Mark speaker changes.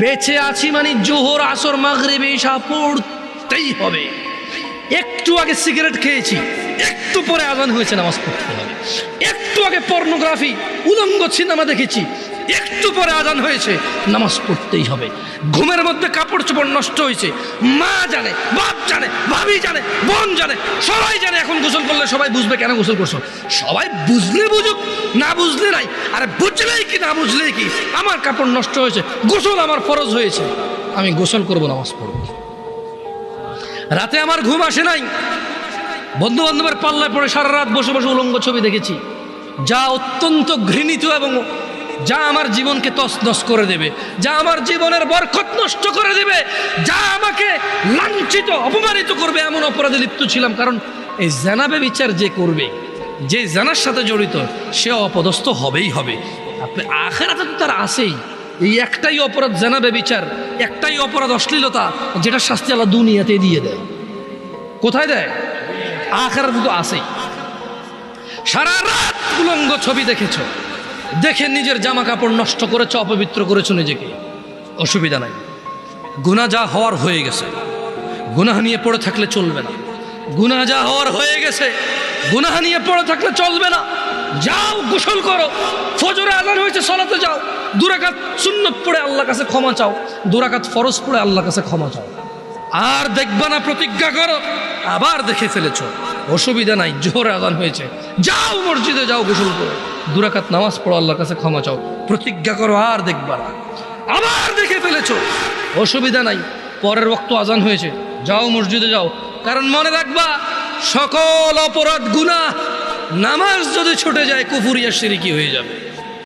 Speaker 1: বেঁচে আছি মানে জোহর আসর মাগরিব ইশা পড়তেই হবে। একটু আগে সিগারেট খেয়েছি, একটু পরে আজান হয়েছে, নামাজ পড়তে হবে। একটু আগে পর্নোগ্রাফি উলঙ্গ সিনেমা দেখেছি, একটু পরে আজান হয়েছে, নামাজ পড়তেই হবে। ঘুমের মধ্যে কাপড় চোপড় নষ্ট হয়েছে, মা জানে, বাপ জানে, ভাবি জানে, বোন জানে, সবাই জানে। এখন গোসল করলে সবাই বুঝবে কেন গোসল করছো। সবাই বুঝলে বুঝুক, না বুঝলে নাই। আরে বুঝলেই কি না বুঝলেই কি, আমার কাপড় নষ্ট হয়েছে, গোসল আমার ফরজ হয়েছে, আমি গোসল করবো, নামাজ পড়বো। রাতে আমার ঘুম আসে নাই, বন্ধু বান্ধবের পাল্লায় পড়ে সারা রাত বসে বসে উলঙ্গ ছবি দেখেছি, যা অত্যন্ত ঘৃণিত এবং যা আমার জীবনকে তছনছ করে দেবে, যা আমার জীবনের বরকত নষ্ট করে দেবে, যা আমাকে লাঞ্ছিত অপমানিত করবে, এমন অপরাধে লিপ্ত ছিলাম। কারণ এই জানাবে বিচার যে করবে, যে জানার সাথে জড়িত, সে অপদস্থ হবেই হবে। আপনি আখিরাতে তো তার আছেই। এই একটাই অপরাধ জানাবে বিচার, একটাই অপরাধ অশ্লীলতা, যেটা শাস্তি আল্লাহ দুনিয়াতে দিয়ে দেয়। কোথায় দেয়? আখিরাতে তো আছেই। সারা রাত উলঙ্গ ছবি দেখেছ, দেখে নিজের জামা কাপড় নষ্ট করেছ, অপবিত্র করেছ নিজেকে, অসুবিধা নাই। গুনাহ যা হওয়ার হয়ে গেছে, গুনাহ নিয়ে পড়ে থাকলে চলবে না। গুনাহ যা হওয়ার হয়ে গেছে, গুনাহ নিয়ে পড়ে থাকলে চলবে না। যাও গোসল করো, ফজরে আজান হয়েছে, সালাতে যাও, 2 রাকাত সুন্নত পড়ে আল্লাহর কাছে ক্ষমা চাও, 2 রাকাত ফরজ পড়ে আল্লাহর কাছে ক্ষমা চাও। আর দেখবা না, প্রতিজ্ঞা করো। আবার দেখে ফেলেছ, অসুবিধা নাই, জোহরে আজান হয়েছে, যাও মসজিদে, যাও গোসল করো, 2 রাকাত নামাজ পড়ো, আল্লাহর কাছে ক্ষমা চাও, প্রতিজ্ঞা করো, আর দেখবা না। আবার দেখে ফেলেছ, অসুবিধা নাই, পরের ওয়াক্ত আজান হয়েছে, যাও মসজিদে যাও। কারণ মনে রাখবা, সকল অপরাধ গুনাহ নামাজ যদি ছুটে যায় কুফরিয়া শিরকি হয়ে যাবে।